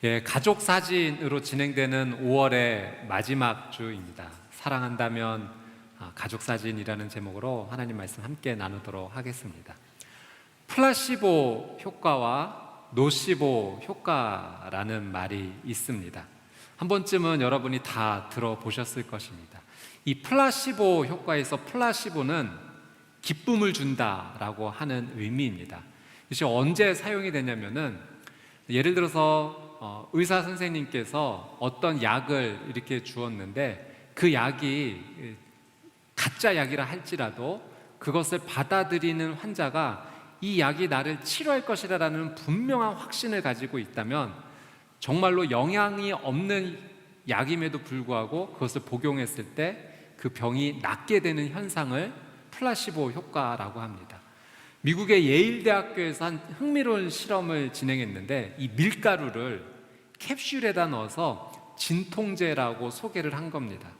예, 가족 사진으로 진행되는 5월의 마지막 주입니다. 사랑한다면 가족 사진이라는 제목으로 하나님 말씀 함께 나누도록 하겠습니다. 플라시보 효과와 노시보 효과라는 말이 있습니다. 한 번쯤은 여러분이 다 들어보셨을 것입니다. 이 플라시보 효과에서 플라시보는 기쁨을 준다라고 하는 의미입니다. 이것이 언제 사용이 되냐면은 예를 들어서 의사 선생님께서 어떤 약을 이렇게 주었는데 그 약이 가짜 약이라 할지라도 그것을 받아들이는 환자가 이 약이 나를 치료할 것이라는 분명한 확신을 가지고 있다면 정말로 영향이 없는 약임에도 불구하고 그것을 복용했을 때 그 병이 낫게 되는 현상을 플라시보 효과라고 합니다. 미국의 예일대학교에서 한 흥미로운 실험을 진행했는데 이 밀가루를 캡슐에다 넣어서 진통제라고 소개를 한 겁니다.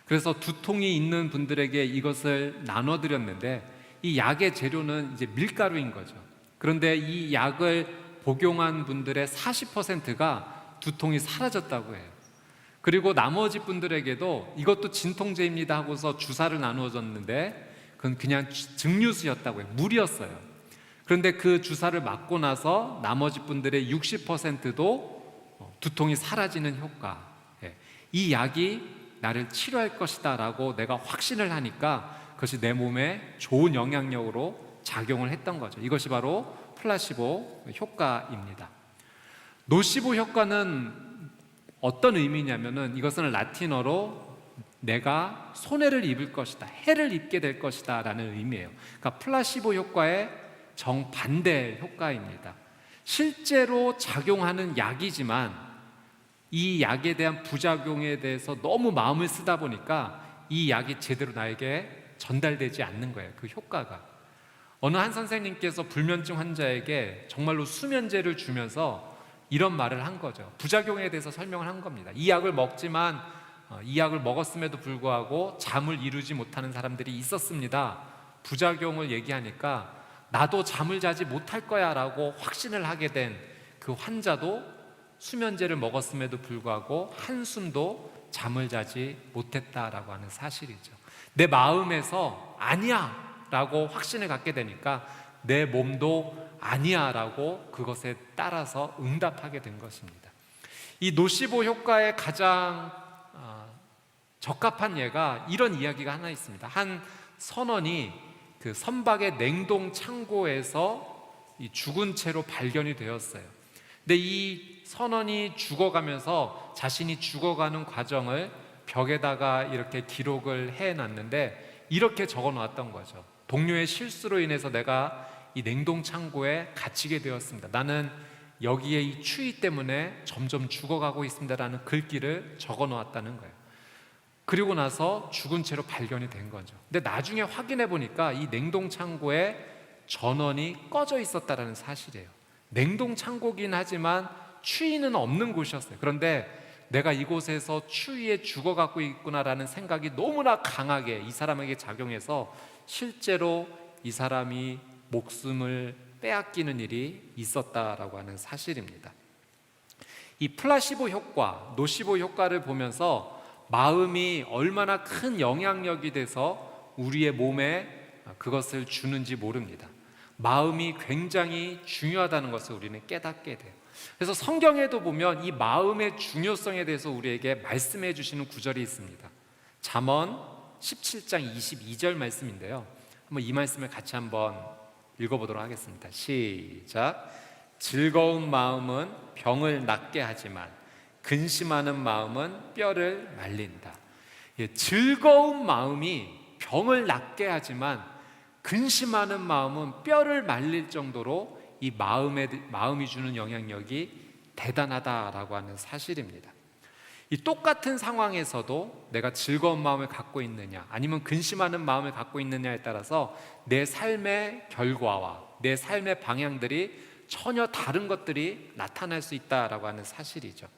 그래서 두통이 있는 분들에게 이것을 나눠드렸는데 이 약의 재료는 이제 밀가루인 거죠. 그런데 이 약을 복용한 분들의 40%가 두통이 사라졌다고 해요. 그리고 나머지 분들에게도 이것도 진통제입니다 하고서 주사를 나누어 줬는데 그건 그냥 증류수였다고 해요. 물이었어요. 그런데 그 주사를 맞고 나서 나머지 분들의 60%도 두통이 사라지는 효과, 이 약이 나를 치료할 것이다 라고 내가 확신을 하니까 그것이 내 몸에 좋은 영향력으로 작용을 했던 거죠. 이것이 바로 플라시보 효과입니다. 노시보 효과는 어떤 의미냐면은 이것은 라틴어로 내가 손해를 입을 것이다, 해를 입게 될 것이다 라는 의미예요. 그러니까 플라시보 효과의 정반대 효과입니다. 실제로 작용하는 약이지만 이 약에 대한 부작용에 대해서 너무 마음을 쓰다 보니까 이 약이 제대로 나에게 전달되지 않는 거예요. 그 효과가. 어느 한 선생님께서 불면증 환자에게 정말로 수면제를 주면서 이런 말을 한 거죠. 부작용에 대해서 설명을 한 겁니다. 이 약을 먹지만 이 약을 먹었음에도 불구하고 잠을 이루지 못하는 사람들이 있었습니다. 부작용을 얘기하니까 나도 잠을 자지 못할 거야 라고 확신을 하게 된 그 환자도 수면제를 먹었음에도 불구하고 한숨도 잠을 자지 못했다라고 하는 사실이죠. 내 마음에서 아니야 라고 확신을 갖게 되니까 내 몸도 아니야 라고 그것에 따라서 응답하게 된 것입니다. 이 노시보 효과의 가장 적합한 예가 이런 이야기가 하나 있습니다. 한 선원이 그 선박의 냉동 창고에서 이 죽은 채로 발견이 되었어요. 근데 이 선원이 죽어가면서 자신이 죽어가는 과정을 벽에다가 이렇게 기록을 해놨는데 이렇게 적어 놓았던 거죠. 동료의 실수로 인해서 내가 이 냉동 창고에 갇히게 되었습니다. 나는 여기에 이 추위 때문에 점점 죽어가고 있습니다라는 글귀를 적어 놓았다는 거예요. 그리고 나서 죽은 채로 발견이 된 거죠. 근데 나중에 확인해 보니까 이 냉동 창고에 전원이 꺼져 있었다라는 사실이에요. 냉동 창고긴 하지만 추위는 없는 곳이었어요. 그런데 내가 이곳에서 추위에 죽어가고 있구나라는 생각이 너무나 강하게 이 사람에게 작용해서 실제로 이 사람이 목숨을 빼앗기는 일이 있었다라고 하는 사실입니다. 이 플라시보 효과, 노시보 효과를 보면서 마음이 얼마나 큰 영향력이 돼서 우리의 몸에 그것을 주는지 모릅니다. 마음이 굉장히 중요하다는 것을 우리는 깨닫게 돼요. 그래서 성경에도 보면 이 마음의 중요성에 대해서 우리에게 말씀해 주시는 구절이 있습니다. 잠언 17장 22절 말씀인데요. 한번 이 말씀을 같이 한번 읽어보도록 하겠습니다. 시작. 즐거운 마음은 병을 낫게 하지만 근심하는 마음은 뼈를 말린다. 즐거운 마음이 병을 낫게 하지만 근심하는 마음은 뼈를 말릴 정도로 이 마음이 주는 영향력이 대단하다라고 하는 사실입니다. 이 똑같은 상황에서도 내가 즐거운 마음을 갖고 있느냐 아니면 근심하는 마음을 갖고 있느냐에 따라서 내 삶의 결과와 내 삶의 방향들이 전혀 다른 것들이 나타날 수 있다라고 하는 사실이죠.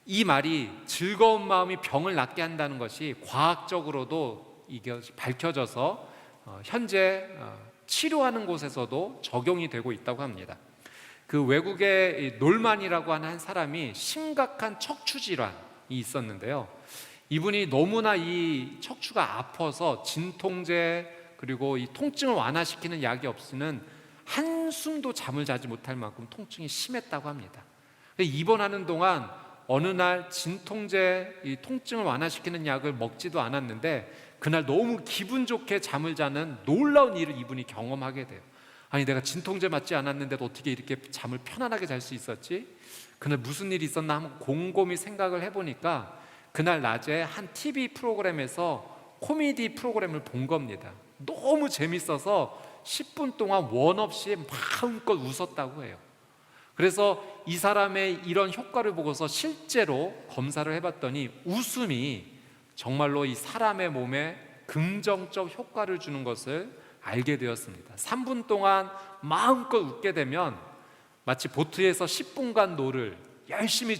이 말이 즐거운 마음이 병을 낫게 한다는 것이 과학적으로도 이게 밝혀져서 현재 치료하는 곳에서도 적용이 되고 있다고 합니다. 그 외국의 놀만이라고 하는 한 사람이 심각한 척추 질환이 있었는데요. 이분이 너무나 이 척추가 아파서 진통제 그리고 이 통증을 완화시키는 약이 없이는 한숨도 잠을 자지 못할 만큼 통증이 심했다고 합니다. 입원하는 동안 어느 날 진통제 이 통증을 완화시키는 약을 먹지도 않았는데 그날 너무 기분 좋게 잠을 자는 놀라운 일을 이분이 경험하게 돼요. 아니, 내가 진통제 맞지 않았는데도 어떻게 이렇게 잠을 편안하게 잘 수 있었지? 그날 무슨 일이 있었나 한번 곰곰이 생각을 해보니까 그날 낮에 한 TV 프로그램에서 코미디 프로그램을 본 겁니다. 너무 재밌어서 10분 동안 원 없이 마음껏 웃었다고 해요. 그래서 이 사람의 이런 효과를 보고서 실제로 검사를 해봤더니 웃음이 정말로 이 사람의 몸에 긍정적 효과를 주는 것을 알게 되었습니다. 3분 동안 마음껏 웃게 되면 마치 보트에서 10분간 노를 열심히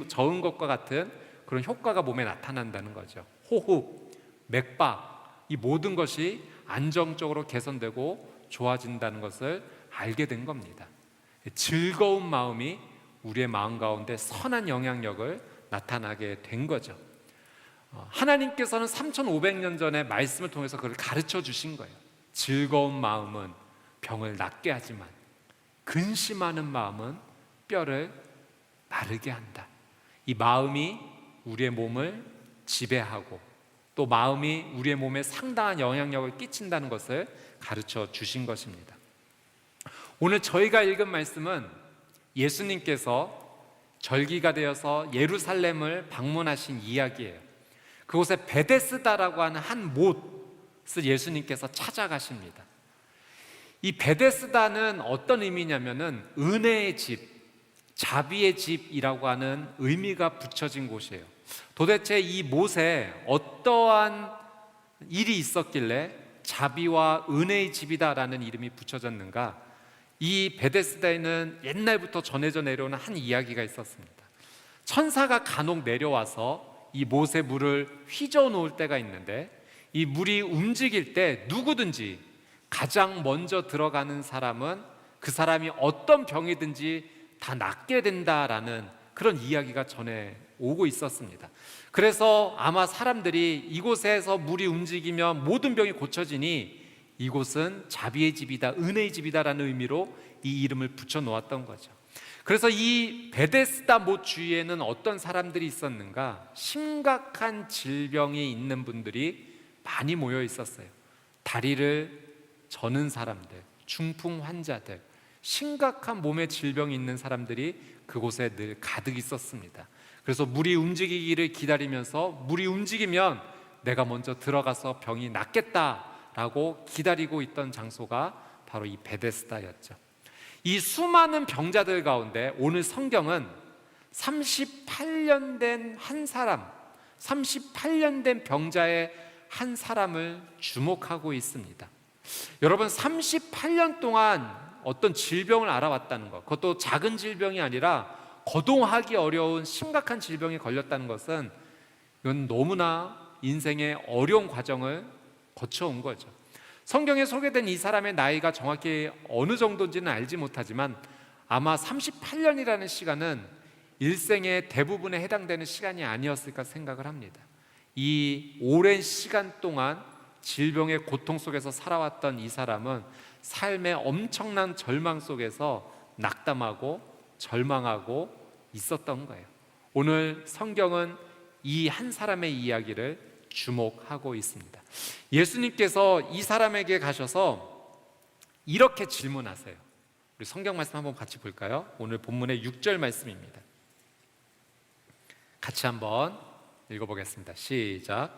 저은 것과 같은 그런 효과가 몸에 나타난다는 거죠. 호흡, 맥박, 이 모든 것이 안정적으로 개선되고 좋아진다는 것을 알게 된 겁니다. 즐거운 마음이 우리의 마음 가운데 선한 영향력을 나타나게 된 거죠. 하나님께서는 3,500년 전에 말씀을 통해서 그걸 가르쳐 주신 거예요. 즐거운 마음은 병을 낫게 하지만 근심하는 마음은 뼈를 마르게 한다. 이 마음이 우리의 몸을 지배하고 또 마음이 우리의 몸에 상당한 영향력을 끼친다는 것을 가르쳐 주신 것입니다. 오늘 저희가 읽은 말씀은 예수님께서 절기가 되어서 예루살렘을 방문하신 이야기예요. 그곳에 베데스다라고 하는 한 못을 예수님께서 찾아가십니다. 이 베데스다는 어떤 의미냐면은 은혜의 집, 자비의 집이라고 하는 의미가 붙여진 곳이에요. 도대체 이 못에 어떠한 일이 있었길래 자비와 은혜의 집이다라는 이름이 붙여졌는가? 이 베데스다에는 옛날부터 전해져 내려오는 한 이야기가 있었습니다. 천사가 간혹 내려와서 이 못의 물을 휘저어 놓을 때가 있는데 이 물이 움직일 때 누구든지 가장 먼저 들어가는 사람은 그 사람이 어떤 병이든지 다 낫게 된다라는 그런 이야기가 전해 오고 있었습니다. 그래서 아마 사람들이 이곳에서 물이 움직이면 모든 병이 고쳐지니 이곳은 자비의 집이다, 은혜의 집이다라는 의미로 이 이름을 붙여 놓았던 거죠. 그래서 이 베데스다 못 주위에는 어떤 사람들이 있었는가? 심각한 질병이 있는 분들이 많이 모여 있었어요. 다리를 저는 사람들, 중풍 환자들, 심각한 몸에 질병이 있는 사람들이 그곳에 늘 가득 있었습니다. 그래서 물이 움직이기를 기다리면서 물이 움직이면 내가 먼저 들어가서 병이 낫겠다라고 기다리고 있던 장소가 바로 이 베데스다였죠. 이 수많은 병자들 가운데 오늘 성경은 38년 된 한 사람, 38년 된 병자의 한 사람을 주목하고 있습니다. 여러분, 38년 동안 어떤 질병을 알아왔다는 것, 그것도 작은 질병이 아니라 거동하기 어려운 심각한 질병에 걸렸다는 것은 이건 너무나 인생의 어려운 과정을 거쳐온 거죠. 성경에 소개된 이 사람의 나이가 정확히 어느 정도인지는 알지 못하지만 아마 38년이라는 시간은 일생의 대부분에 해당되는 시간이 아니었을까 생각을 합니다. 이 오랜 시간 동안 질병의 고통 속에서 살아왔던 이 사람은 삶의 엄청난 절망 속에서 낙담하고 절망하고 있었던 거예요. 오늘 성경은 이 한 사람의 이야기를 주목하고 있습니다. 예수님께서 이 사람에게 가셔서 이렇게 질문하세요. 우리 성경 말씀 한번 같이 볼까요? 오늘 본문의 6절 말씀입니다. 같이 한번 읽어보겠습니다. 시작.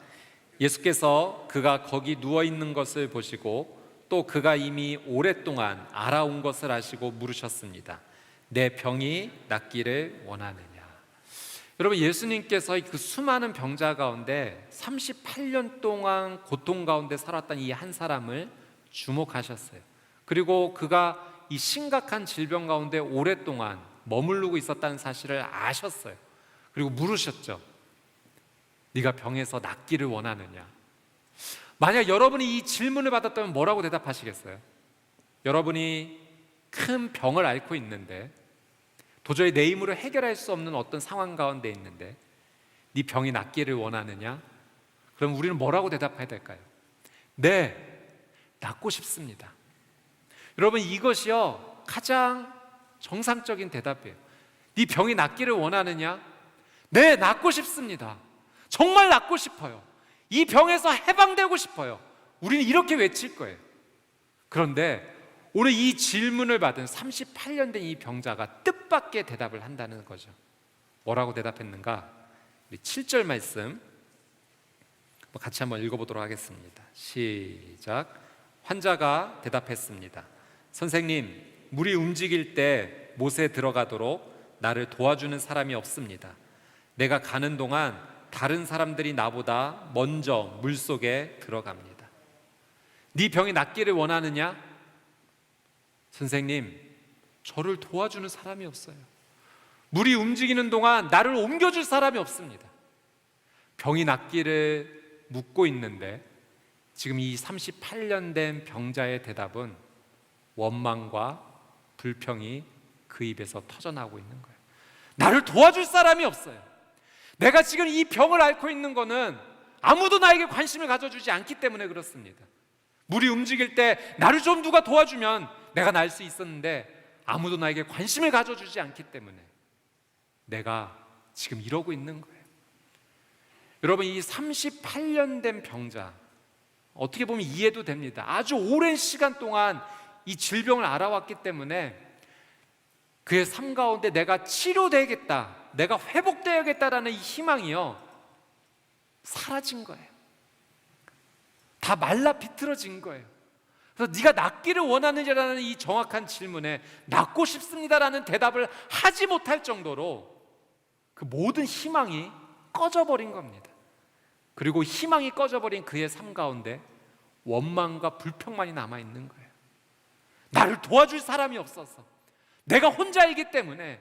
예수께서 그가 거기 누워있는 것을 보시고 또 그가 이미 오랫동안 알아온 것을 아시고 물으셨습니다. 내 병이 낫기를 원하느냐? 여러분, 예수님께서 그 수많은 병자 가운데 38년 동안 고통 가운데 살았던 이 한 사람을 주목하셨어요. 그리고 그가 이 심각한 질병 가운데 오랫동안 머무르고 있었다는 사실을 아셨어요. 그리고 물으셨죠. 네가 병에서 낫기를 원하느냐? 만약 여러분이 이 질문을 받았다면 뭐라고 대답하시겠어요? 여러분이 큰 병을 앓고 있는데, 도저히 내 힘으로 해결할 수 없는 어떤 상황 가운데 있는데 네 병이 낫기를 원하느냐? 그럼 우리는 뭐라고 대답해야 될까요? 네, 낫고 싶습니다. 여러분, 이것이요 가장 정상적인 대답이에요. 네 병이 낫기를 원하느냐? 네, 낫고 싶습니다. 정말 낫고 싶어요. 이 병에서 해방되고 싶어요. 우리는 이렇게 외칠 거예요. 그런데 오늘 이 질문을 받은 38년 된 이 병자가 뜻밖의 대답을 한다는 거죠. 뭐라고 대답했는가? 우리 7절 말씀 같이 한번 읽어보도록 하겠습니다. 시작. 환자가 대답했습니다. 선생님, 물이 움직일 때 못에 들어가도록 나를 도와주는 사람이 없습니다. 내가 가는 동안 다른 사람들이 나보다 먼저 물속에 들어갑니다. 네 병이 낫기를 원하느냐? 선생님, 저를 도와주는 사람이 없어요. 물이 움직이는 동안 나를 옮겨줄 사람이 없습니다. 병이 낫기를 묻고 있는데 지금 이 38년 된 병자의 대답은 원망과 불평이 그 입에서 터져나오고 있는 거예요. 나를 도와줄 사람이 없어요. 내가 지금 이 병을 앓고 있는 거는 아무도 나에게 관심을 가져주지 않기 때문에 그렇습니다. 물이 움직일 때 나를 좀 누가 도와주면 내가 날 수 있었는데 아무도 나에게 관심을 가져주지 않기 때문에 내가 지금 이러고 있는 거예요. 여러분, 이 38년 된 병자, 어떻게 보면 이해도 됩니다. 아주 오랜 시간 동안 이 질병을 알아왔기 때문에 그의 삶 가운데 내가 치료되겠다, 내가 회복되어야겠다라는 이 희망이요 사라진 거예요. 다 말라 비틀어진 거예요. 그래서 네가 낫기를 원하느냐라는 이 정확한 질문에 낫고 싶습니다라는 대답을 하지 못할 정도로 그 모든 희망이 꺼져버린 겁니다. 그리고 희망이 꺼져버린 그의 삶 가운데 원망과 불평만이 남아있는 거예요. 나를 도와줄 사람이 없어서, 내가 혼자이기 때문에,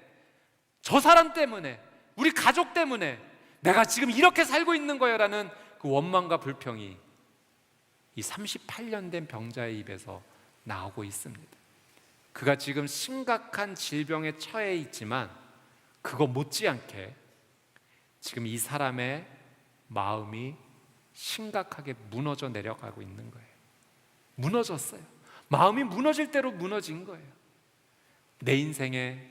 저 사람 때문에, 우리 가족 때문에 내가 지금 이렇게 살고 있는 거야라는 그 원망과 불평이 이 38년 된 병자의 입에서 나오고 있습니다. 그가 지금 심각한 질병에 처해 있지만 그거 못지않게 지금 이 사람의 마음이 심각하게 무너져 내려가고 있는 거예요. 무너졌어요. 마음이 무너질 대로 무너진 거예요. 내 인생에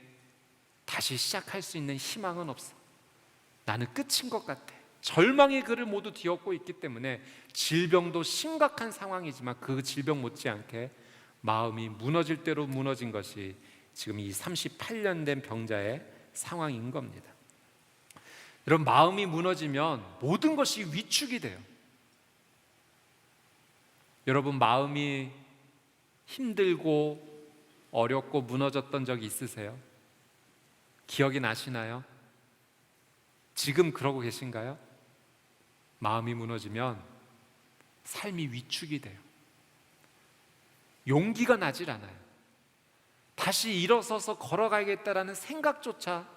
다시 시작할 수 있는 희망은 없어. 나는 끝인 것 같아. 절망의 그를 모두 뒤엎고 있기 때문에 질병도 심각한 상황이지만 그 질병 못지않게 마음이 무너질 대로 무너진 것이 지금 이 38년 된 병자의 상황인 겁니다. 여러분, 마음이 무너지면 모든 것이 위축이 돼요. 여러분, 마음이 힘들고 어렵고 무너졌던 적이 있으세요? 기억이 나시나요? 지금 그러고 계신가요? 마음이 무너지면 삶이 위축이 돼요. 용기가 나질 않아요. 다시 일어서서 걸어가야겠다라는 생각조차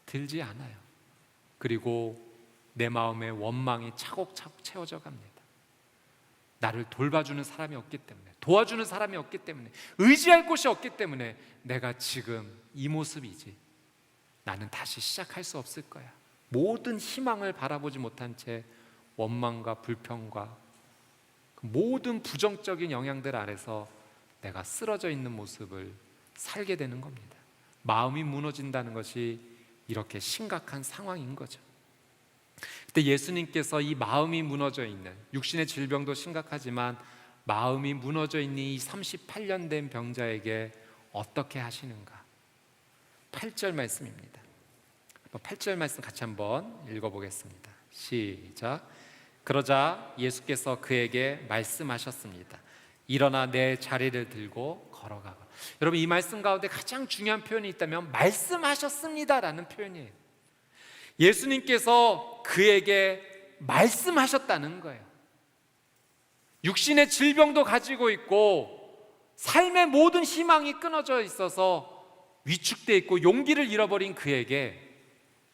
들지 않아요. 그리고 내 마음에 원망이 차곡차곡 채워져 갑니다. 나를 돌봐주는 사람이 없기 때문에, 도와주는 사람이 없기 때문에, 의지할 곳이 없기 때문에 내가 지금 이 모습이지, 나는 다시 시작할 수 없을 거야. 모든 희망을 바라보지 못한 채 원망과 불평과 그 모든 부정적인 영향들 아래서 내가 쓰러져 있는 모습을 살게 되는 겁니다. 마음이 무너진다는 것이 이렇게 심각한 상황인 거죠. 그때 예수님께서 이 마음이 무너져 있는, 육신의 질병도 심각하지만 마음이 무너져 있는 이 38년 된 병자에게 어떻게 하시는가? 8절 말씀입니다. 8절 말씀 같이 한번 읽어보겠습니다. 시작. 그러자 예수께서 그에게 말씀하셨습니다. 일어나 내 자리를 들고 걸어가고. 여러분, 이 말씀 가운데 가장 중요한 표현이 있다면 말씀하셨습니다라는 표현이에요. 예수님께서 그에게 말씀하셨다는 거예요. 육신의 질병도 가지고 있고 삶의 모든 희망이 끊어져 있어서 위축되어 있고 용기를 잃어버린 그에게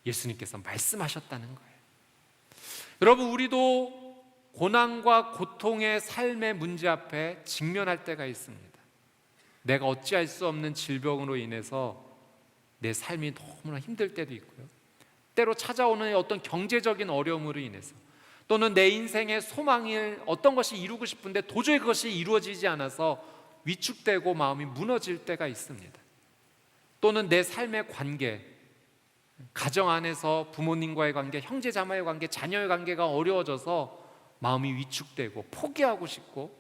예수님께서 말씀하셨다는 거예요. 여러분, 우리도 고난과 고통의 삶의 문제 앞에 직면할 때가 있습니다. 내가 어찌할 수 없는 질병으로 인해서 내 삶이 너무나 힘들 때도 있고요. 때로 찾아오는 어떤 경제적인 어려움으로 인해서, 또는 내 인생의 소망을 어떤 것이 이루고 싶은데 도저히 그것이 이루어지지 않아서 위축되고 마음이 무너질 때가 있습니다. 또는 내 삶의 관계, 가정 안에서 부모님과의 관계, 형제 자매의 관계, 자녀의 관계가 어려워져서 마음이 위축되고 포기하고 싶고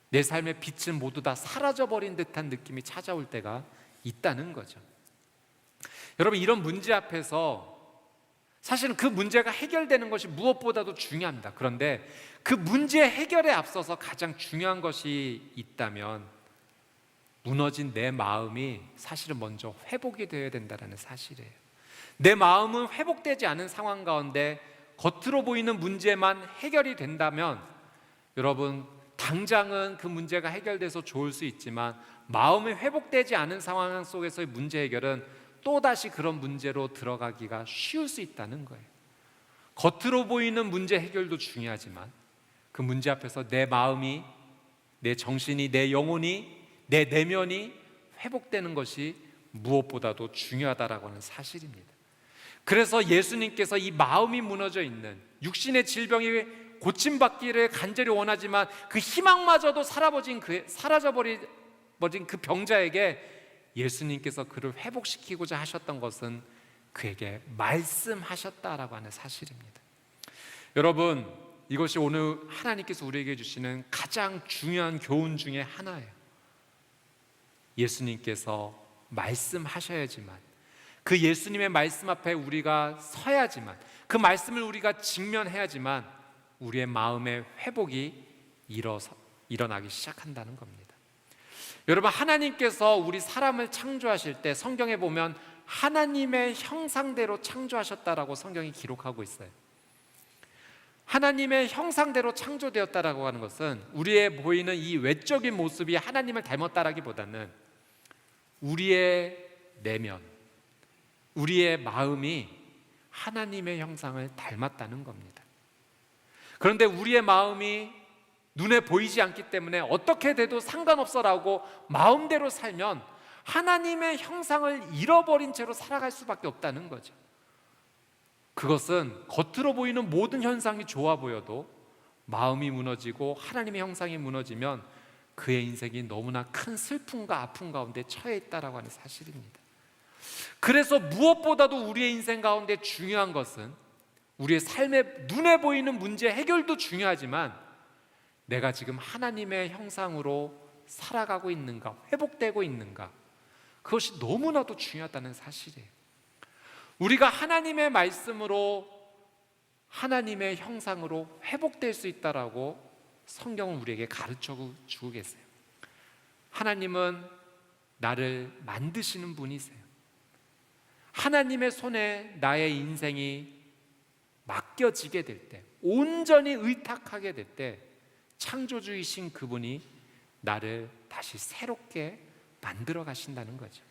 내 삶의 빛은 모두 다 사라져버린 듯한 느낌이 찾아올 때가 있다는 거죠. 여러분, 이런 문제 앞에서 사실은 그 문제가 해결되는 것이 무엇보다도 중요합니다. 그런데 그 문제 해결에 앞서서 가장 중요한 것이 있다면 무너진 내 마음이 사실은 먼저 회복이 되어야 된다는 사실이에요. 내 마음은 회복되지 않은 상황 가운데 겉으로 보이는 문제만 해결이 된다면 여러분, 당장은 그 문제가 해결돼서 좋을 수 있지만 마음이 회복되지 않은 상황 속에서의 문제 해결은 또다시 그런 문제로 들어가기가 쉬울 수 있다는 거예요. 겉으로 보이는 문제 해결도 중요하지만 그 문제 앞에서 내 마음이, 내 정신이, 내 영혼이, 내 내면이 회복되는 것이 무엇보다도 중요하다라고 하는 사실입니다. 그래서 예수님께서 이 마음이 무너져 있는 육신의 질병이 고침받기를 간절히 원하지만 그 희망마저도 사라져버린 그 병자에게 예수님께서 그를 회복시키고자 하셨던 것은 그에게 말씀하셨다라고 하는 사실입니다. 여러분, 이것이 오늘 하나님께서 우리에게 주시는 가장 중요한 교훈 중에 하나예요. 예수님께서 말씀하셔야지만, 그 예수님의 말씀 앞에 우리가 서야지만, 그 말씀을 우리가 직면해야지만 우리의 마음의 회복이 일어나기 시작한다는 겁니다. 여러분, 하나님께서 우리 사람을 창조하실 때 성경에 보면 하나님의 형상대로 창조하셨다라고 성경이 기록하고 있어요. 하나님의 형상대로 창조되었다라고 하는 것은 우리의 보이는 이 외적인 모습이 하나님을 닮았다라기보다는 우리의 내면, 우리의 마음이 하나님의 형상을 닮았다는 겁니다. 그런데 우리의 마음이 눈에 보이지 않기 때문에 어떻게 돼도 상관없어라고 마음대로 살면 하나님의 형상을 잃어버린 채로 살아갈 수밖에 없다는 거죠. 그것은 겉으로 보이는 모든 현상이 좋아 보여도 마음이 무너지고 하나님의 형상이 무너지면 그의 인생이 너무나 큰 슬픔과 아픔 가운데 처해 있다라고 하는 사실입니다. 그래서 무엇보다도 우리의 인생 가운데 중요한 것은 우리의 삶의 눈에 보이는 문제 해결도 중요하지만 내가 지금 하나님의 형상으로 살아가고 있는가, 회복되고 있는가, 그것이 너무나도 중요하다는 사실이에요. 우리가 하나님의 말씀으로 하나님의 형상으로 회복될 수 있다라고 성경은 우리에게 가르쳐 주고 계세요. 하나님은 나를 만드시는 분이세요. 하나님의 손에 나의 인생이 맡겨지게 될 때, 온전히 의탁하게 될 때 창조주이신 그분이 나를 다시 새롭게 만들어 가신다는 거죠.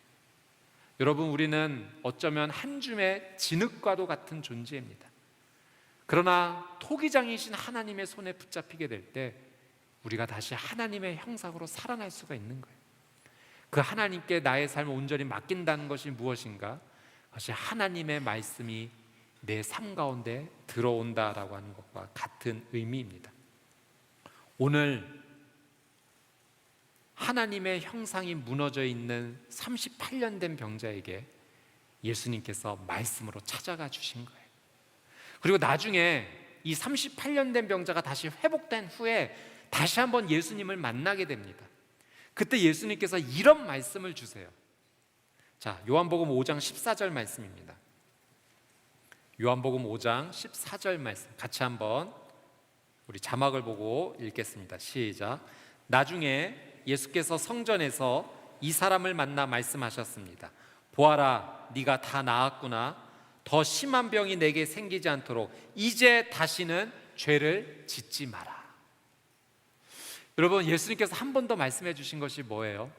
여러분, 우리는 어쩌면 한 줌의 진흙과도 같은 존재입니다. 그러나 토기장이신 하나님의 손에 붙잡히게 될 때 우리가 다시 하나님의 형상으로 살아날 수가 있는 거예요. 그 하나님께 나의 삶을 온전히 맡긴다는 것이 무엇인가? 그것이 하나님의 말씀이 내 삶 가운데 들어온다라고 하는 것과 같은 의미입니다. 오늘 하나님의 형상이 무너져 있는 38년 된 병자에게 예수님께서 말씀으로 찾아가 주신 거예요. 그리고 나중에 이 38년 된 병자가 다시 회복된 후에 다시 한번 예수님을 만나게 됩니다. 그때 예수님께서 이런 말씀을 주세요. 자, 요한복음 5장 14절 말씀입니다. 요한복음 5장 14절 말씀 같이 한번 우리 자막을 보고 읽겠습니다. 시작. 나중에 예수께서 성전에서 이 사람을 만나 말씀하셨습니다. 보아라, 네가 다 나았구나. 더 심한 병이 내게 생기지 않도록 이제 다시는 죄를 짓지 마라. 여러분, 예수님께서 한 번 더 말씀해 주신 것이 뭐예요?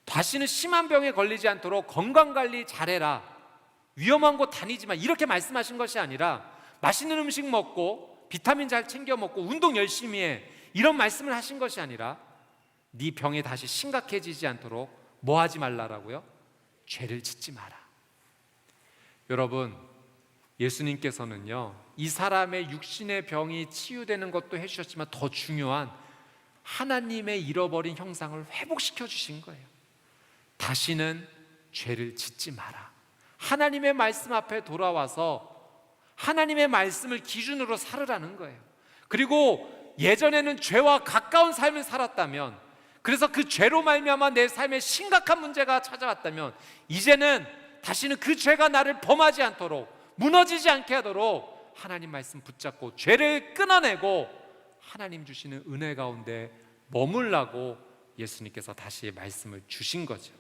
다시는 심한 병에 걸리지 않도록 건강관리 잘해라. 위험한 곳 다니지 마. 이렇게 말씀하신 것이 아니라 맛있는 음식 먹고 비타민 잘 챙겨 먹고 운동 열심히 해. 이런 말씀을 하신 것이 아니라 네 병이 다시 심각해지지 않도록 뭐 하지 말라라고요? 죄를 짓지 마라. 여러분, 예수님께서는요, 이 사람의 육신의 병이 치유되는 것도 해주셨지만 더 중요한 하나님의 잃어버린 형상을 회복시켜 주신 거예요. 다시는 죄를 짓지 마라. 하나님의 말씀 앞에 돌아와서 하나님의 말씀을 기준으로 살으라는 거예요. 그리고 예전에는 죄와 가까운 삶을 살았다면, 그래서 그 죄로 말미암아 내 삶에 심각한 문제가 찾아왔다면, 이제는 다시는 그 죄가 나를 범하지 않도록, 무너지지 않게 하도록 하나님 말씀 붙잡고 죄를 끊어내고 하나님 주시는 은혜 가운데 머물라고 예수님께서 다시 말씀을 주신 거죠.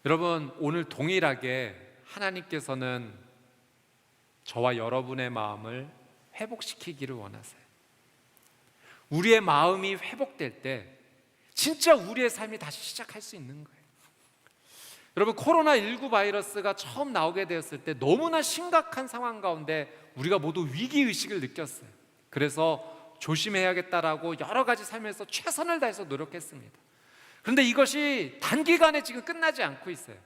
여러분, 오늘 동일하게 하나님께서는 저와 여러분의 마음을 회복시키기를 원하세요. 우리의 마음이 회복될 때 진짜 우리의 삶이 다시 시작할 수 있는 거예요. 여러분, 코로나19 바이러스가 처음 나오게 되었을 때 너무나 심각한 상황 가운데 우리가 모두 위기의식을 느꼈어요. 그래서 조심해야겠다라고 여러 가지 삶에서 최선을 다해서 노력했습니다. 그런데 이것이 단기간에 지금 끝나지 않고 있어요.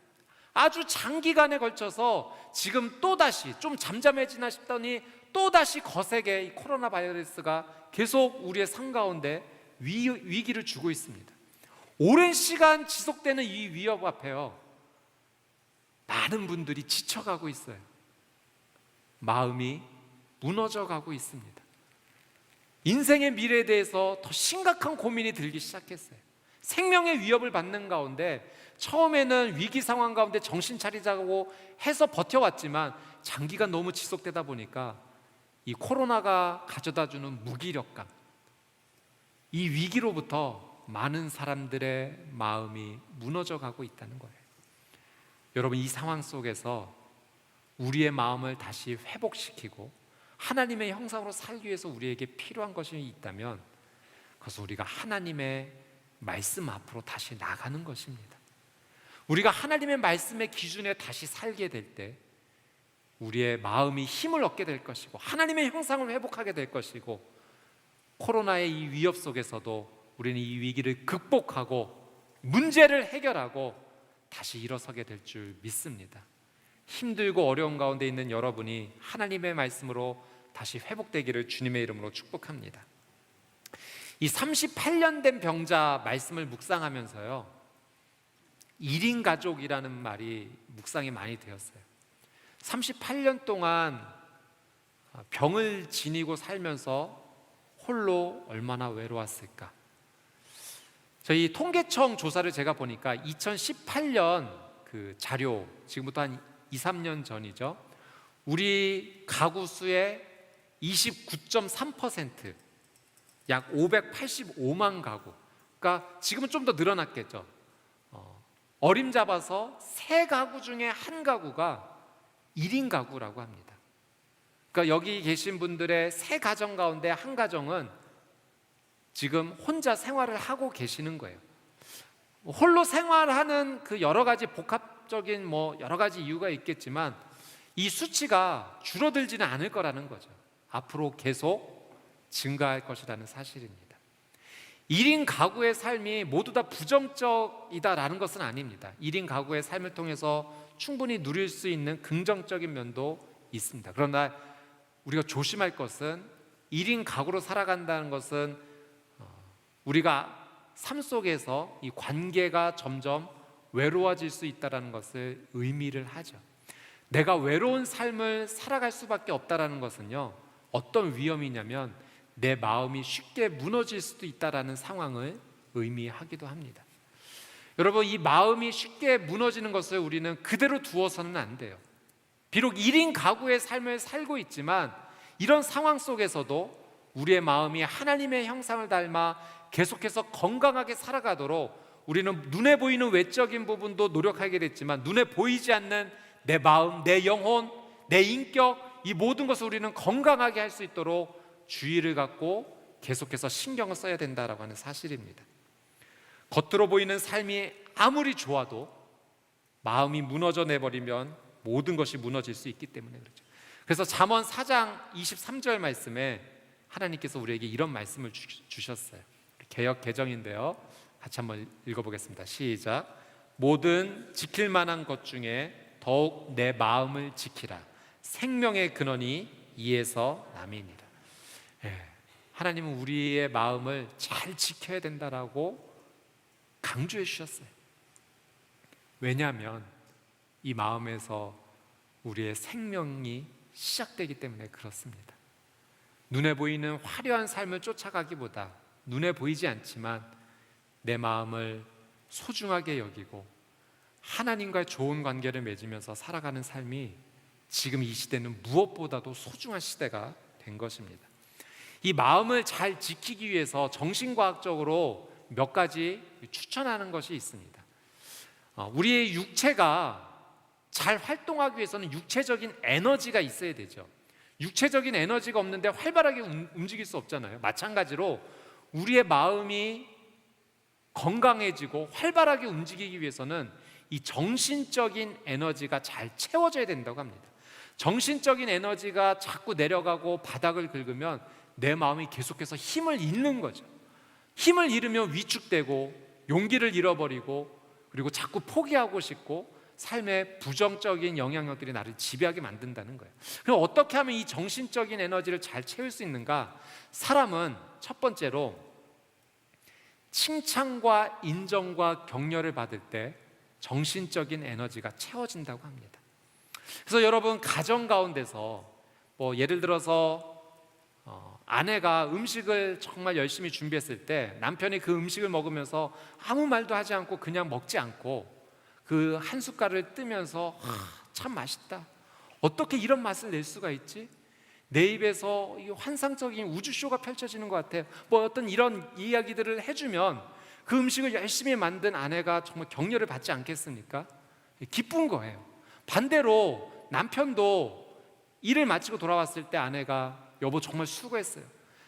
아주 장기간에 걸쳐서 지금 또다시 좀 잠잠해지나 싶더니 또다시 거세게 이 코로나 바이러스가 계속 우리의 삶 가운데 위기를 주고 있습니다. 오랜 시간 지속되는 이 위협 앞에요, 많은 분들이 지쳐가고 있어요. 마음이 무너져가고 있습니다. 인생의 미래에 대해서 더 심각한 고민이 들기 시작했어요. 생명의 위협을 받는 가운데 처음에는 위기 상황 가운데 정신 차리자고 해서 버텨왔지만 장기간 너무 지속되다 보니까 이 코로나가 가져다주는 무기력감, 이 위기로부터 많은 사람들의 마음이 무너져가고 있다는 거예요. 여러분, 이 상황 속에서 우리의 마음을 다시 회복시키고 하나님의 형상으로 살기 위해서 우리에게 필요한 것이 있다면 그것은 우리가 하나님의 말씀 앞으로 다시 나가는 것입니다. 우리가 하나님의 말씀의 기준에 다시 살게 될 때 우리의 마음이 힘을 얻게 될 것이고 하나님의 형상을 회복하게 될 것이고, 코로나의 이 위협 속에서도 우리는 이 위기를 극복하고 문제를 해결하고 다시 일어서게 될 줄 믿습니다. 힘들고 어려운 가운데 있는 여러분이 하나님의 말씀으로 다시 회복되기를 주님의 이름으로 축복합니다. 이 38년 된 병자 말씀을 묵상하면서요, 1인 가족이라는 말이 묵상이 많이 되었어요. 38년 동안 병을 지니고 살면서 홀로 얼마나 외로웠을까. 저희 통계청 조사를 제가 보니까 2018년 그 자료, 지금부터 한 2, 3년 전이죠. 우리 가구 수의 29.3%, 약 585만 가구, 그러니까 지금은 좀 더 늘어났겠죠. 어림잡아서 3가구 중에 1가구가 1인 가구라고 합니다. 그러니까 여기 계신 분들의 3가정 가운데 1가정은 지금 혼자 생활을 하고 계시는 거예요. 홀로 생활하는 그 여러 가지 복합적인 여러 가지 이유가 있겠지만 이 수치가 줄어들지는 않을 거라는 거죠. 앞으로 계속 증가할 것이라는 사실입니다. 1인 가구의 삶이 모두 다 부정적이다라는 것은 아닙니다. 1인 가구의 삶을 통해서 충분히 누릴 수 있는 긍정적인 면도 있습니다. 그러나 우리가 조심할 것은 1인 가구로 살아간다는 것은 우리가 삶 속에서 이 관계가 점점 외로워질 수 있다는 것을 의미를 하죠. 내가 외로운 삶을 살아갈 수밖에 없다는 것은요, 어떤 위험이냐면 내 마음이 쉽게 무너질 수도 있다는 상황을 의미하기도 합니다. 여러분, 이 마음이 쉽게 무너지는 것을 우리는 그대로 두어서는 안 돼요. 비록 1인 가구의 삶을 살고 있지만 이런 상황 속에서도 우리의 마음이 하나님의 형상을 닮아 계속해서 건강하게 살아가도록 우리는 눈에 보이는 외적인 부분도 노력하게 됐지만 눈에 보이지 않는 내 마음, 내 영혼, 내 인격, 이 모든 것을 우리는 건강하게 할 수 있도록 주의를 갖고 계속해서 신경을 써야 된다라고 하는 사실입니다. 겉으로 보이는 삶이 아무리 좋아도 마음이 무너져 내버리면 모든 것이 무너질 수 있기 때문에 그렇죠. 그래서 잠언 4장 23절 말씀에 하나님께서 우리에게 이런 말씀을 주셨어요. 개역 개정인데요. 같이 한번 읽어보겠습니다. 시작. 모든 지킬 만한 것 중에 더욱 내 마음을 지키라. 생명의 근원이 이에서 남이니라. 하나님은 우리의 마음을 잘 지켜야 된다라고 강조해 주셨어요. 왜냐하면 이 마음에서 우리의 생명이 시작되기 때문에 그렇습니다. 눈에 보이는 화려한 삶을 쫓아가기보다 눈에 보이지 않지만 내 마음을 소중하게 여기고 하나님과의 좋은 관계를 맺으면서 살아가는 삶이 지금 이 시대는 무엇보다도 소중한 시대가 된 것입니다. 이 마음을 잘 지키기 위해서 정신과학적으로 몇 가지 추천하는 것이 있습니다. 우리의 육체가 잘 활동하기 위해서는 육체적인 에너지가 있어야 되죠. 육체적인 에너지가 없는데 활발하게 움직일 수 없잖아요. 마찬가지로 우리의 마음이 건강해지고 활발하게 움직이기 위해서는 이 정신적인 에너지가 잘 채워져야 된다고 합니다. 정신적인 에너지가 자꾸 내려가고 바닥을 긁으면 내 마음이 계속해서 힘을 잃는 거죠. 힘을 잃으면 위축되고 용기를 잃어버리고 그리고 자꾸 포기하고 싶고 삶의 부정적인 영향력들이 나를 지배하게 만든다는 거예요. 그럼 어떻게 하면 이 정신적인 에너지를 잘 채울 수 있는가? 사람은 첫 번째로 칭찬과 인정과 격려를 받을 때 정신적인 에너지가 채워진다고 합니다. 그래서 여러분 가정 가운데서 예를 들어서 아내가 음식을 정말 열심히 준비했을 때 남편이 그 음식을 먹으면서 아무 말도 하지 않고 그냥 먹지 않고 그 한 숟갈을 뜨면서 참 맛있다. 어떻게 이런 맛을 낼 수가 있지? 내 입에서 이 환상적인 우주쇼가 펼쳐지는 것 같아요. 어떤 이런 이야기들을 해주면 그 음식을 열심히 만든 아내가 정말 격려를 받지 않겠습니까? 기쁜 거예요. 반대로 남편도 일을 마치고 돌아왔을 때 아내가 여보 정말 수고했어요.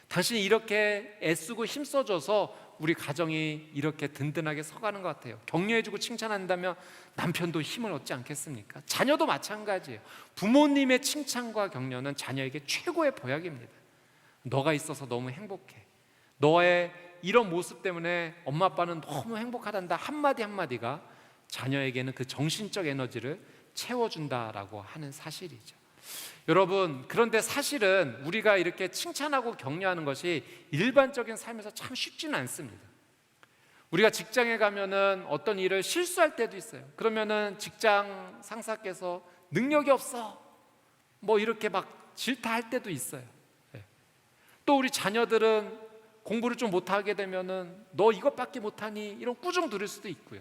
당신이 이렇게 애쓰고 힘써줘서 우리 가정이 이렇게 든든하게 서가는 것 같아요. 격려해주고 칭찬한다면 남편도 힘을 얻지 않겠습니까? 자녀도 마찬가지예요. 부모님의 칭찬과 격려는 자녀에게 최고의 보약입니다. 너가 있어서 너무 행복해. 너의 이런 모습 때문에 엄마 아빠는 너무 행복하단다 한마디 한마디가 자녀에게는 그 정신적 에너지를 채워준다라고 하는 사실이죠. 여러분, 그런데 사실은 우리가 이렇게 칭찬하고 격려하는 것이 일반적인 삶에서 참 쉽지는 않습니다. 우리가 직장에 가면은 어떤 일을 실수할 때도 있어요. 그러면은 직장 상사께서 능력이 없어 이렇게 막 질타할 때도 있어요. 또 우리 자녀들은 공부를 좀 못하게 되면은 너 이것밖에 못하니 이런 꾸중 들을 수도 있고요.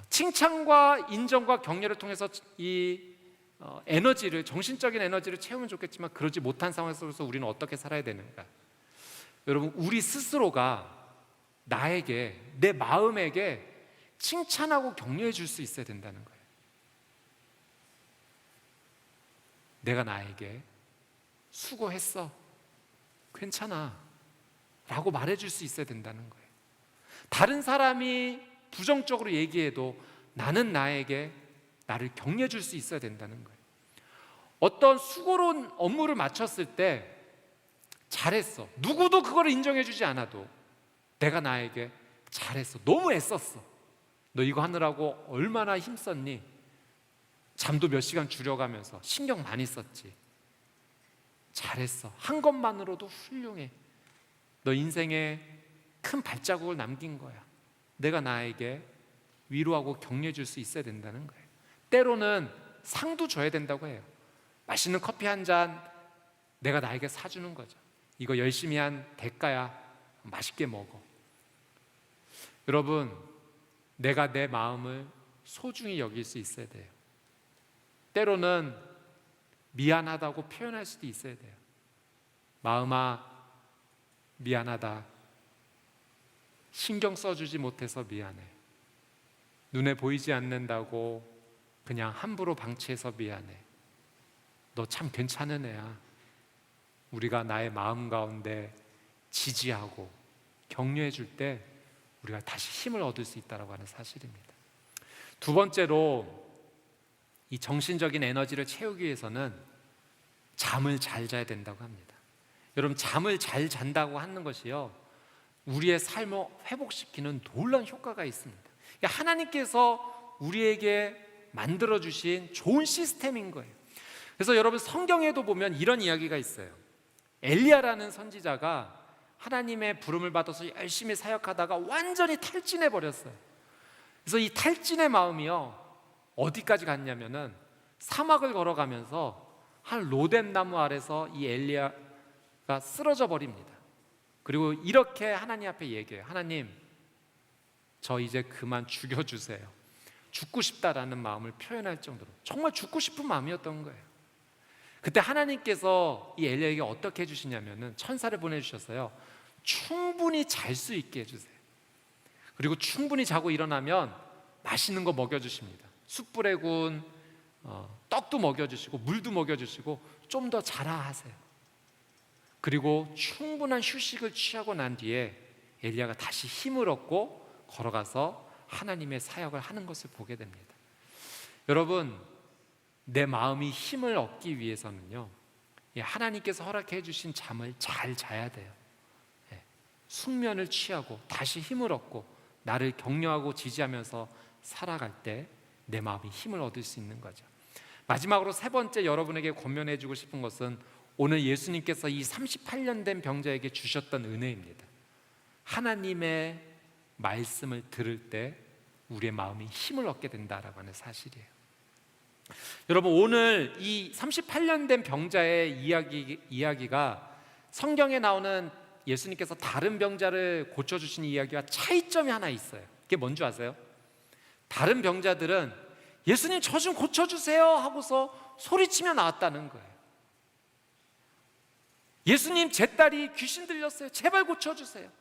칭찬과 인정과 격려를 통해서 이 에너지를, 정신적인 에너지를 채우면 좋겠지만 그러지 못한 상황 속에서 우리는 어떻게 살아야 되는가? 여러분, 우리 스스로가 나에게, 내 마음에게 칭찬하고 격려해 줄 수 있어야 된다는 거예요. 내가 나에게 수고했어, 괜찮아 라고 말해줄 수 있어야 된다는 거예요. 다른 사람이 부정적으로 얘기해도 나는 나에게 나를 격려해 줄 수 있어야 된다는 거예요. 어떤 수고로운 업무를 마쳤을 때 잘했어, 누구도 그걸 인정해 주지 않아도 내가 나에게 잘했어, 너무 애썼어, 너 이거 하느라고 얼마나 힘썼니, 잠도 몇 시간 줄여가면서 신경 많이 썼지, 잘했어, 한 것만으로도 훌륭해, 너 인생에 큰 발자국을 남긴 거야. 내가 나에게 위로하고 격려해 줄 수 있어야 된다는 거예요. 때로는 상도 줘야 된다고 해요. 맛있는 커피 한 잔 내가 나에게 사주는 거죠. 이거 열심히 한 대가야, 맛있게 먹어. 여러분, 내가 내 마음을 소중히 여길 수 있어야 돼요. 때로는 미안하다고 표현할 수도 있어야 돼요. 마음아, 미안하다. 신경 써주지 못해서 미안해. 눈에 보이지 않는다고 그냥 함부로 방치해서 미안해. 너 참 괜찮은 애야. 우리가 나의 마음 가운데 지지하고 격려해 줄 때 우리가 다시 힘을 얻을 수 있다고 하는 사실입니다. 두 번째로 이 정신적인 에너지를 채우기 위해서는 잠을 잘 자야 된다고 합니다. 여러분, 잠을 잘 잔다고 하는 것이요, 우리의 삶을 회복시키는 놀라운 효과가 있습니다. 하나님께서 우리에게 만들어주신 좋은 시스템인 거예요. 그래서 여러분, 성경에도 보면 이런 이야기가 있어요. 엘리야라는 선지자가 하나님의 부름을 받아서 열심히 사역하다가 완전히 탈진해 버렸어요. 그래서 이 탈진의 마음이요, 어디까지 갔냐면은 사막을 걸어가면서 한 로뎀 나무 아래서 이 엘리야가 쓰러져 버립니다. 그리고 이렇게 하나님 앞에 얘기해요. 하나님, 저 이제 그만 죽여주세요. 죽고 싶다라는 마음을 표현할 정도로 정말 죽고 싶은 마음이었던 거예요. 그때 하나님께서 이 엘리야에게 어떻게 해주시냐면은 천사를 보내주셨어요. 충분히 잘 수 있게 해주세요. 그리고 충분히 자고 일어나면 맛있는 거 먹여주십니다. 숯불에 구운 떡도 먹여주시고 물도 먹여주시고 좀 더 자라 하세요. 그리고 충분한 휴식을 취하고 난 뒤에 엘리야가 다시 힘을 얻고 걸어가서 하나님의 사역을 하는 것을 보게 됩니다. 여러분, 내 마음이 힘을 얻기 위해서는요, 하나님께서 허락해 주신 잠을 잘 자야 돼요. 숙면을 취하고 다시 힘을 얻고 나를 격려하고 지지하면서 살아갈 때 내 마음이 힘을 얻을 수 있는 거죠. 마지막으로 세 번째 여러분에게 권면해 주고 싶은 것은 오늘 예수님께서 이 38년 된 병자에게 주셨던 은혜입니다. 하나님의 말씀을 들을 때 우리의 마음이 힘을 얻게 된다라고 하는 사실이에요. 여러분, 오늘 이 38년 된 병자의 이야기가 성경에 나오는 예수님께서 다른 병자를 고쳐주신 이야기와 차이점이 하나 있어요. 그게 뭔지 아세요? 다른 병자들은 예수님 저 좀 고쳐주세요 하고서 소리치며 나왔다는 거예요. 예수님, 제 딸이 귀신 들렸어요. 제발 고쳐주세요.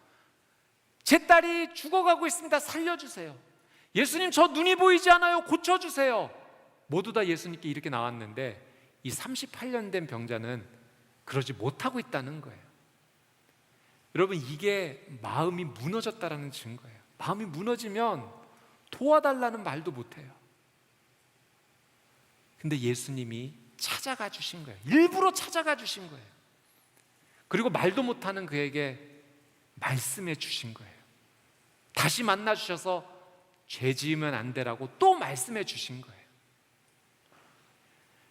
제 딸이 죽어가고 있습니다. 살려주세요. 예수님, 저 눈이 보이지 않아요. 고쳐주세요. 모두 다 예수님께 이렇게 나왔는데 이 38년 된 병자는 그러지 못하고 있다는 거예요. 여러분, 이게 마음이 무너졌다라는 증거예요. 마음이 무너지면 도와달라는 말도 못해요. 근데 예수님이 찾아가 주신 거예요. 일부러 찾아가 주신 거예요. 그리고 말도 못하는 그에게 말씀해 주신 거예요. 다시 만나 주셔서 죄 지으면 안 되라고 또 말씀해 주신 거예요.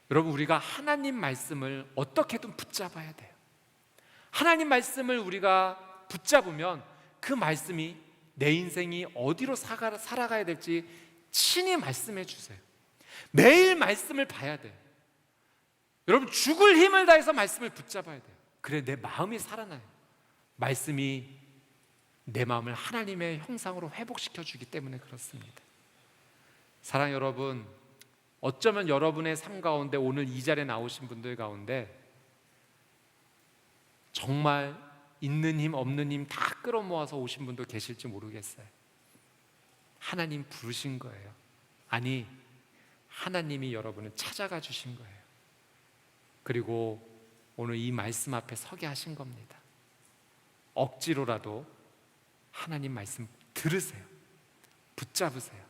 여러분, 우리가 하나님 말씀을 어떻게든 붙잡아야 돼요. 하나님 말씀을 우리가 붙잡으면 그 말씀이 내 인생이 어디로 살아가야 될지 친히 말씀해 주세요. 매일 말씀을 봐야 돼요. 여러분, 죽을 힘을 다해서 말씀을 붙잡아야 돼요. 그래 내 마음이 살아나요. 말씀이 내 마음을 하나님의 형상으로 회복시켜 주기 때문에 그렇습니다. 사랑 여러분, 어쩌면 여러분의 삶 가운데 오늘 이 자리에 나오신 분들 가운데 정말 있는 힘 없는 힘 다 끌어모아서 오신 분도 계실지 모르겠어요. 하나님 부르신 거예요. 아니, 하나님이 여러분을 찾아가 주신 거예요. 그리고 오늘 이 말씀 앞에 서게 하신 겁니다. 억지로라도 하나님 말씀 들으세요. 붙잡으세요.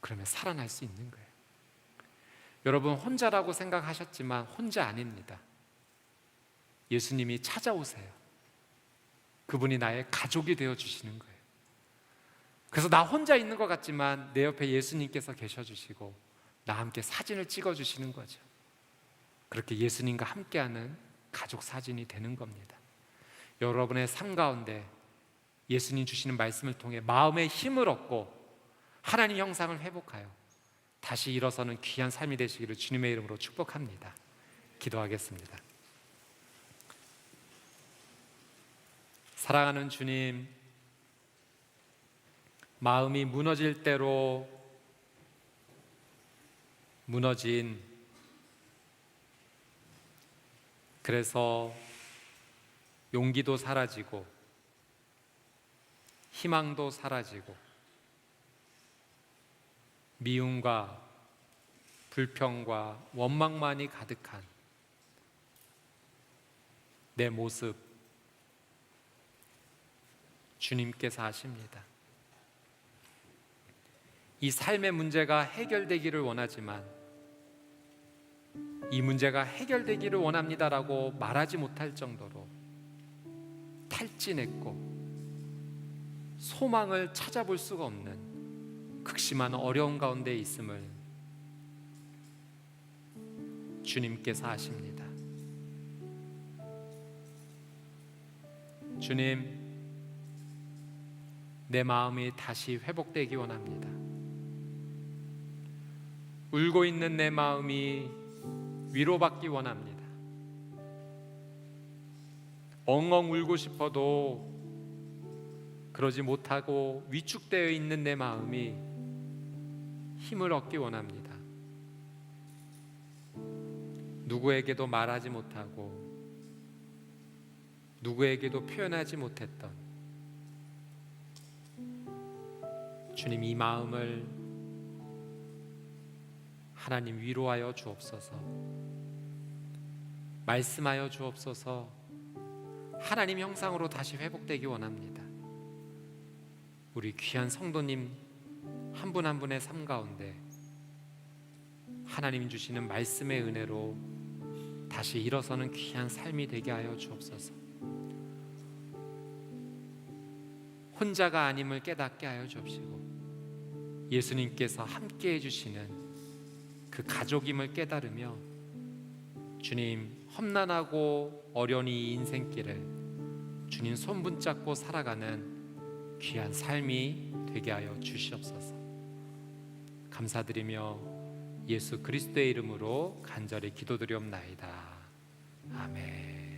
그러면 살아날 수 있는 거예요. 여러분, 혼자라고 생각하셨지만 혼자 아닙니다. 예수님이 찾아오세요. 그분이 나의 가족이 되어주시는 거예요. 그래서 나 혼자 있는 것 같지만 내 옆에 예수님께서 계셔주시고 나와 함께 사진을 찍어주시는 거죠. 그렇게 예수님과 함께하는 가족 사진이 되는 겁니다. 여러분의 삶 가운데 예수님 주시는 말씀을 통해 마음의 힘을 얻고 하나님 형상을 회복하여 다시 일어서는 귀한 삶이 되시기를 주님의 이름으로 축복합니다. 기도하겠습니다. 사랑하는 주님, 마음이 무너질 대로 무너진, 그래서 용기도 사라지고 희망도 사라지고 미움과 불평과 원망만이 가득한 내 모습 주님께서 아십니다. 이 삶의 문제가 해결되기를 원하지만 이 문제가 해결되기를 원합니다라고 말하지 못할 정도로 탈진했고 소망을 찾아볼 수가 없는 극심한 어려움 가운데 있음을 주님께서 아십니다. 주님, 내 마음이 다시 회복되기 원합니다. 울고 있는 내 마음이 위로받기 원합니다. 엉엉 울고 싶어도 그러지 못하고 위축되어 있는 내 마음이 힘을 얻기 원합니다. 누구에게도 말하지 못하고 누구에게도 표현하지 못했던 주님, 이 마음을 하나님 위로하여 주옵소서. 말씀하여 주옵소서. 하나님 형상으로 다시 회복되기 원합니다. 우리 귀한 성도님 한 분 한 분의 삶 가운데 하나님 주시는 말씀의 은혜로 다시 일어서는 귀한 삶이 되게 하여 주옵소서. 혼자가 아님을 깨닫게 하여 주옵시고 예수님께서 함께 해주시는 그 가족임을 깨달으며 주님, 험난하고 어려운 이 인생길을 주님 손 붙잡고 살아가는 귀한 삶이 되게 하여 주시옵소서. 감사드리며 예수 그리스도의 이름으로 간절히 기도드리옵나이다. 아멘.